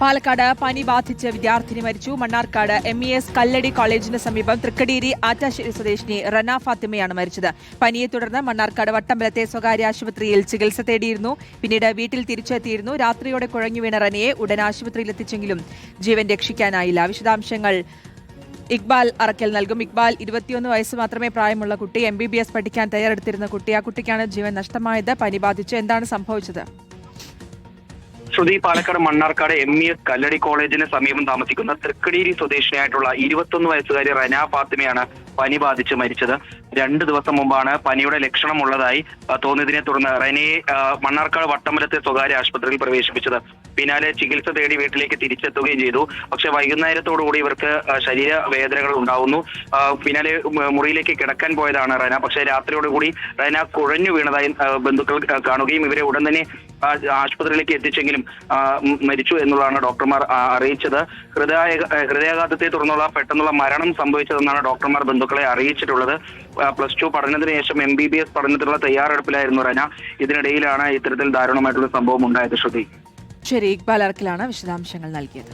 പാലക്കാട് പനി ബാധിച്ച് വിദ്യാർത്ഥിനി മരിച്ചു. മണ്ണാർക്കാട് MES കല്ലടി കോളേജിന് സമീപം തൃക്കടീരി ആറ്റാശ്ശേരി സ്വദേശിനി റന ഫാത്തിമയാണ് മരിച്ചത്. പനിയെ തുടർന്ന് മണ്ണാർക്കാട് വട്ടമ്പലത്തെ സ്വകാര്യ ആശുപത്രിയിൽ ചികിത്സ തേടിയിരുന്നു. പിന്നീട് വീട്ടിൽ തിരിച്ചെത്തിയിരുന്നു. രാത്രിയോടെ കുഴഞ്ഞു വീണ റനയെ ഉടൻ ആശുപത്രിയിലെത്തിച്ചെങ്കിലും ജീവൻ രക്ഷിക്കാനായില്ല. വിശദാംശങ്ങൾ ഇക്ബാൽ അറക്കൽ നൽകും. ഇക്ബാൽ, 21 വയസ്സ് മാത്രമേ പ്രായമുള്ള കുട്ടി, MBBS പഠിക്കാൻ തയ്യാറെടുത്തിരുന്ന കുട്ടി. ആ കുട്ടിക്കാണ് ജീവൻ നഷ്ടമായത്. പനി ബാധിച്ച് എന്താണ് സംഭവിച്ചത്? ശ്രുതി, പാലക്കാട് മണ്ണാർക്കാട് MES കല്ലടി കോളേജിന് സമീപം താമസിക്കുന്ന തൃക്കടീരി സ്വദേശിനിയായിട്ടുള്ള 21 വയസ്സുകാരി റന ഫാത്തിമയാണ് പനി ബാധിച്ച് മരിച്ചത്. 2 ദിവസം മുമ്പാണ് പനിയുടെ ലക്ഷണമുള്ളതായി തോന്നിയതിനെ തുടർന്ന് റനയെ മണ്ണാർക്കാട് വട്ടമ്പലത്തെ സ്വകാര്യ ആശുപത്രിയിൽ പ്രവേശിപ്പിച്ചത്. പിന്നാലെ ചികിത്സ തേടി വീട്ടിലേക്ക് തിരിച്ചെത്തുകയും ചെയ്തു. പക്ഷെ വൈകുന്നേരത്തോടുകൂടി ഇവർക്ക് ശരീര വേദനകൾ ഉണ്ടാവുന്നു. പിന്നാലെ മുറിയിലേക്ക് കിടക്കാൻ പോയതാണ് റന. പക്ഷെ രാത്രിയോടുകൂടി റന കുഴഞ്ഞു വീണതായി ബന്ധുക്കൾ കാണുകയും ഇവരെ ഉടൻ തന്നെ ആശുപത്രിയിലേക്ക് എത്തിച്ചെങ്കിലും മരിച്ചു എന്നുള്ളതാണ് ഡോക്ടർമാർ അറിയിച്ചത്. ഹൃദയാഘാതത്തെ തുടർന്നുള്ള പെട്ടെന്നുള്ള മരണം സംഭവിച്ചതെന്നാണ് ഡോക്ടർമാർ ബന്ധുക്കളെ അറിയിച്ചിട്ടുള്ളത്. +2 പഠനത്തിന് ശേഷം MBBS പഠനത്തിനുള്ള തയ്യാറെടുപ്പിലായിരുന്നു റന. ഇതിനിടയിലാണ് ഇത്തരത്തിൽ ദാരുണമായിട്ടുള്ള സംഭവം ഉണ്ടായത്. ശ്രുതി, ശരി, ഇക്ബാൽ അറക്കലാണ് വിശദാംശങ്ങൾ നൽകിയത്.